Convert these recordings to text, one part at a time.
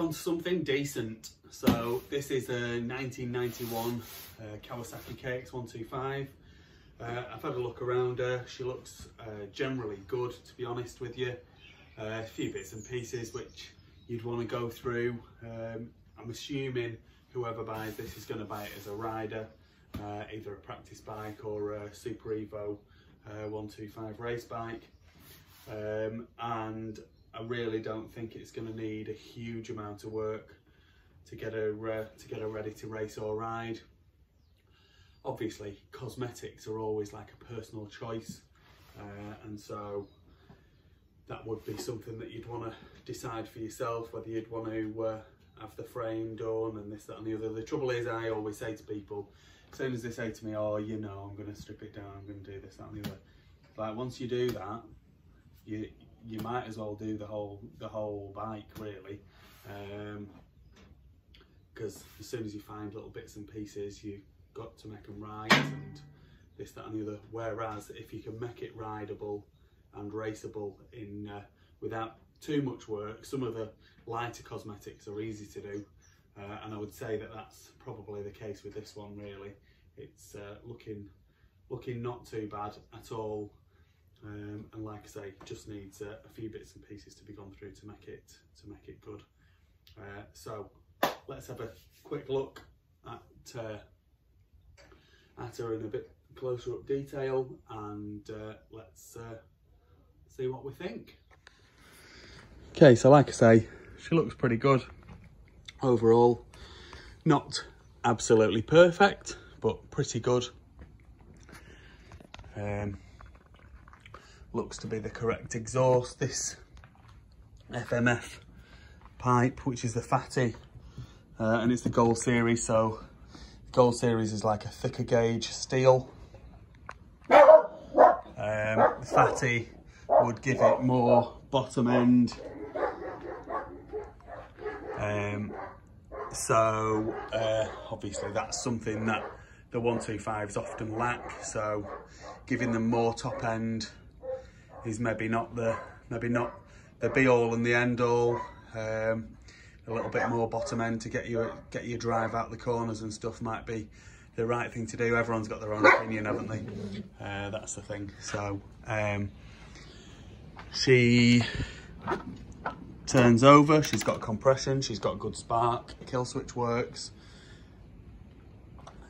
on to something decent. So this is a 1991 Kawasaki KX125. I've had a look around her. She looks generally good, to be honest with you. A few bits and pieces which you'd want to go through. I'm assuming whoever buys this is going to buy it as a rider, either a practice bike or a Super Evo 125 race bike. And I really don't think it's going to need a huge amount of work to get her ready to race or ride. Obviously, cosmetics are always like a personal choice, and so that would be something that you'd want to decide for yourself, whether you'd want to have the frame done and this, that and the other. The trouble is, I always say to people, as soon as they say to me, oh, you know, I'm going to strip it down, I'm going to do this, that and the other, like once you do that, you might as well do the whole bike, really, because as soon as you find little bits and pieces, you've got to make them right and this, that and the other. Whereas if you can make it rideable and raceable in without too much work, some of the lighter cosmetics are easy to do, and I would say that that's probably the case with this one. Really, it's looking not too bad at all. And like I say, just needs a few bits and pieces to be gone through to make it good. So let's have a quick look at her in a bit closer up detail, and let's see what we think. Okay, so like I say, she looks pretty good overall. Not absolutely perfect, but pretty good. Looks to be the correct exhaust. This FMF pipe, which is the fatty, and it's the Gold Series, so Gold Series is like a thicker gauge steel. The fatty would give it more bottom end, so obviously that's something that the 125s often lack, so giving them more top end is maybe not the be all and the end all. A little bit more bottom end to get your drive out the corners and stuff might be the right thing to do. Everyone's got their own opinion, haven't they? That's the thing. So she turns over, she's got compression, she's got good spark, kill switch works.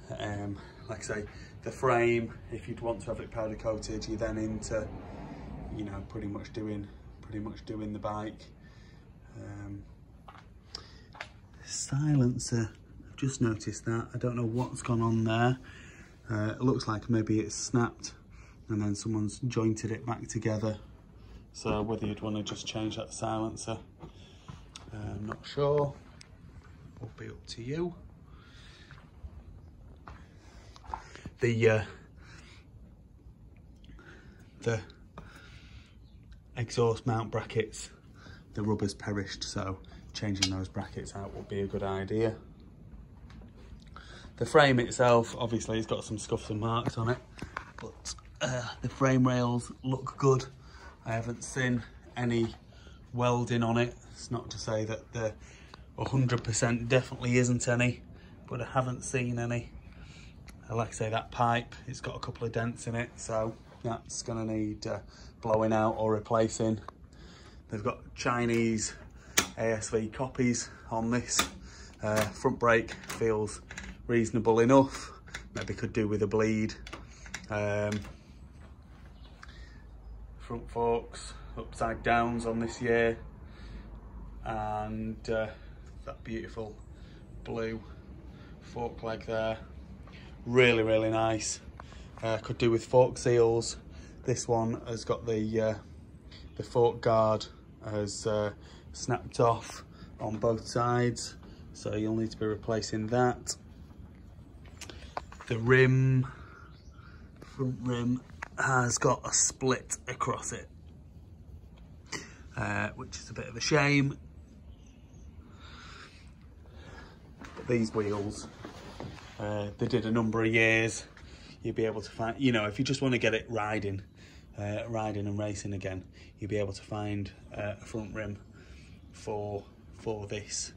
Like I say, the frame, if you'd want to have it powder coated, you're then into, you know, pretty much doing the bike. Silencer, I've just noticed that. I don't know what's gone on there. It looks like maybe it's snapped and then someone's jointed it back together. So whether you'd want to just change that silencer, I'm not sure. Will be up to you. The exhaust mount brackets, the rubber's perished, so changing those brackets out would be a good idea. The frame itself, obviously, it's got some scuffs and marks on it, but the frame rails look good. I haven't seen any welding on it. It's not to say that there 100% definitely isn't any, but I haven't seen any. Like I say, that pipe, it's got a couple of dents in it, so that's going to need blowing out or replacing. They've got Chinese ASV copies on this. Front brake feels reasonable enough, maybe could do with a bleed. Front forks upside downs on this year, and that beautiful blue fork leg there, really nice. Could do with fork seals. This one has got the fork guard has snapped off on both sides, so you'll need to be replacing that. The rim, front rim, has got a split across it, which is a bit of a shame. But these wheels, they did a number of years. You'll be able to find, you know, if you just want to get it riding and racing again, you'll be able to find a front rim for this.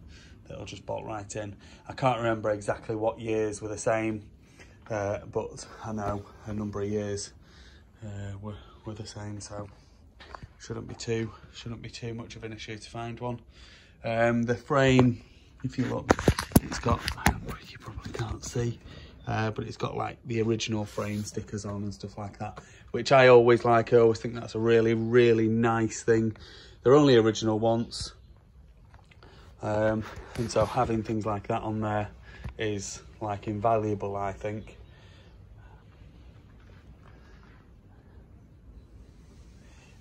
that'll just bolt right in. I can't remember exactly what years were the same, but I know a number of years were the same, so shouldn't be too much of an issue to find one. The frame, if you look, it's got, you probably can't see, but it's got like the original frame stickers on and stuff like that, which I always like. I always think that's a really, really nice thing. They're only original once, and so having things like that on there is like invaluable, I think.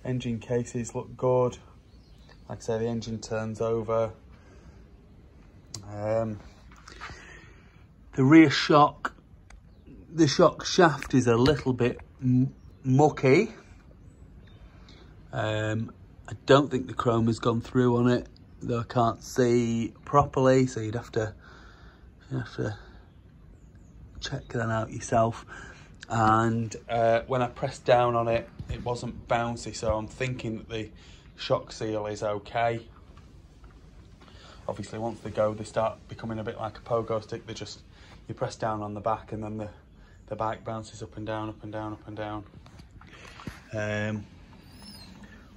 Engine cases look good. Like I say, the engine turns over. The rear shock, the shock shaft is a little bit mucky. I don't think the chrome has gone through on it, though I can't see properly, so you'd have to check that out yourself. And when I pressed down on it, it wasn't bouncy, so I'm thinking that the shock seal is okay. Obviously, once they go, they start becoming a bit like a pogo stick. You press down on the back, and then the bike bounces up and down, up and down, up and down.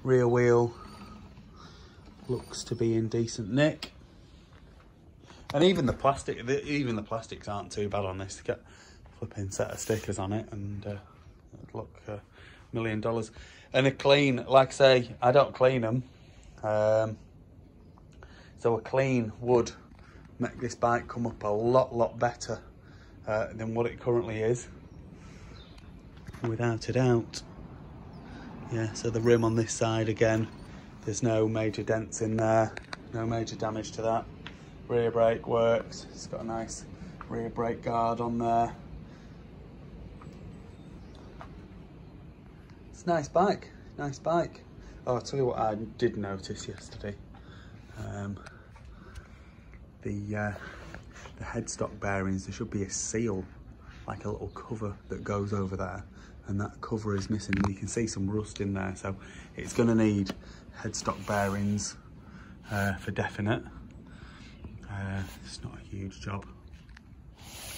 Rear wheel looks to be in decent nick, and even the plastics aren't too bad on this. To get a flipping set of stickers on it, and it'd look $1 million. And a clean, like I say, I don't clean them, so a clean would make this bike come up a lot better than what it currently is, without a doubt. Yeah, so the rim on this side again, there's no major dents in there, no major damage to that. Rear brake works, it's got a nice rear brake guard on there. It's a nice bike, nice bike. Oh, I'll tell you what I did notice yesterday. The headstock bearings, there should be a seal, like a little cover that goes over there, and that cover is missing, and you can see some rust in there, so it's going to need headstock bearings for definite. It's not a huge job.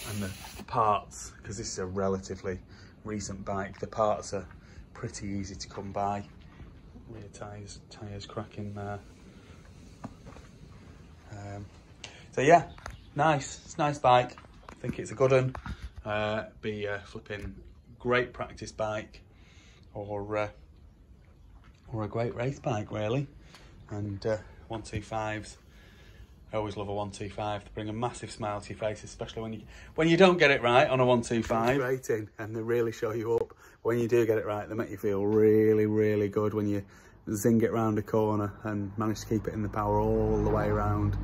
And the parts, because this is a relatively recent bike, the parts are pretty easy to come by. Rear tyres cracking there. So yeah, nice. It's a nice bike. I think it's a good one. Be a flipping great practice bike, or a great race bike, really. And 125s. I always love a 125. They bring a massive smile to your face, especially when you don't get it right on a 125. Rating, and they really show you up. When you do get it right, they make you feel really, really good when you zing it round a corner and manage to keep it in the power all the way around,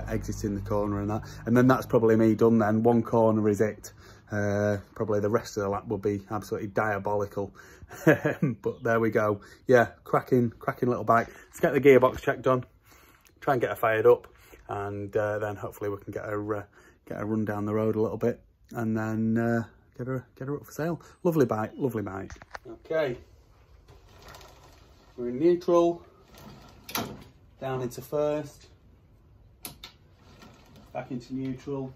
exiting the corner and that. And then that's probably me done then. One corner is it. Probably the rest of the lap will be absolutely diabolical. But there we go. Yeah, cracking little bike. Let's get the gearbox checked on, try and get her fired up, and then hopefully we can get her run down the road a little bit, and then get her up for sale. Lovely bike, lovely bike. Okay, we're in neutral, down into first, back into neutral,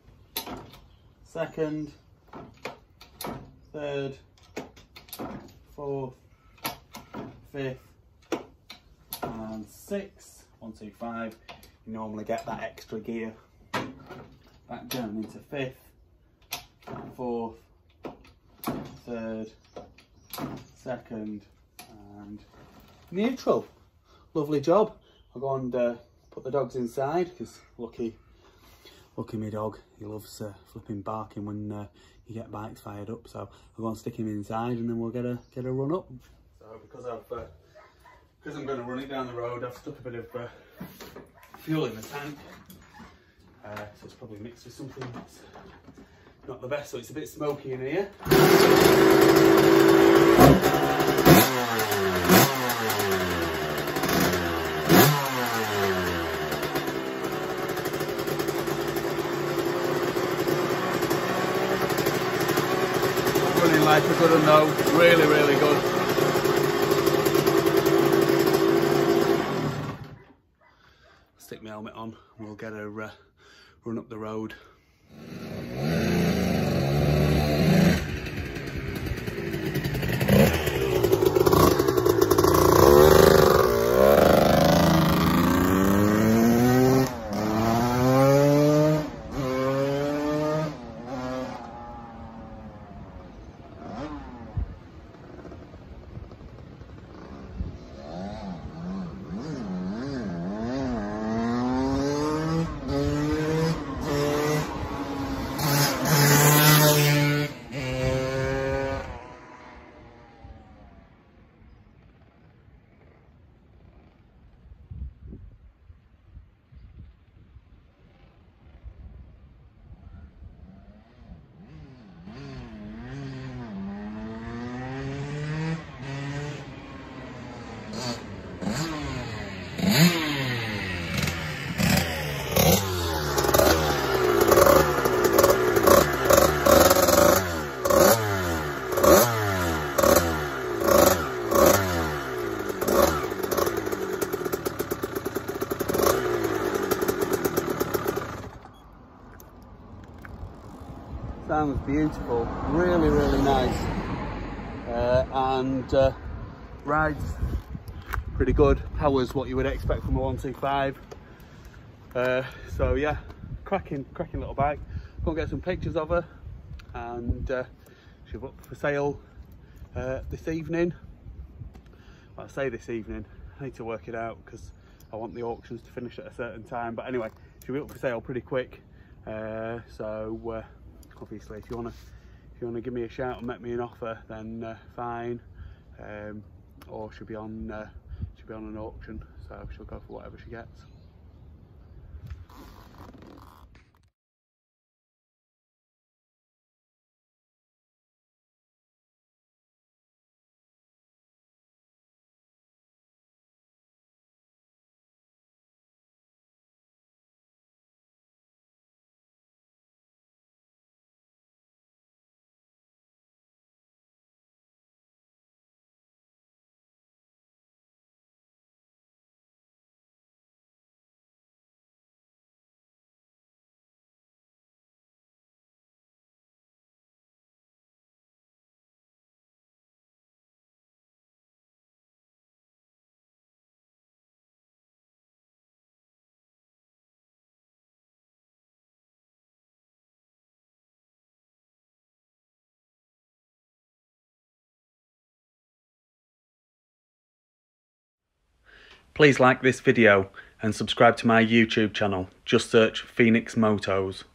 second, third, fourth, fifth, and sixth. 125. You normally get that extra gear. Back down into fifth, fourth, third, second, and neutral. Lovely job. I'll go and put the dogs inside, because lucky me dog, he loves flipping barking when you get bikes fired up. So I'll go and stick him inside, and then we'll get a run up. So because I'm going to run it down the road, I've stuck a bit of fuel in the tank. So it's probably mixed with something that's not the best, so it's a bit smoky in here. Running like a good one though, really, really good. Stick my helmet on. on. We'll get her run up the road. Sounds beautiful, really, really nice, and rides pretty good. Power's what you would expect from a 125. So yeah, cracking little bike. Go and get some pictures of her, and she'll be up for sale this evening. Well, I say this evening, I need to work it out because I want the auctions to finish at a certain time. But anyway, she'll be up for sale pretty quick. So obviously, if you wanna give me a shout and make me an offer, then fine. Or she'll be on an auction, so she'll go for whatever she gets. Please like this video and subscribe to my YouTube channel. Just search Phoenix Motos.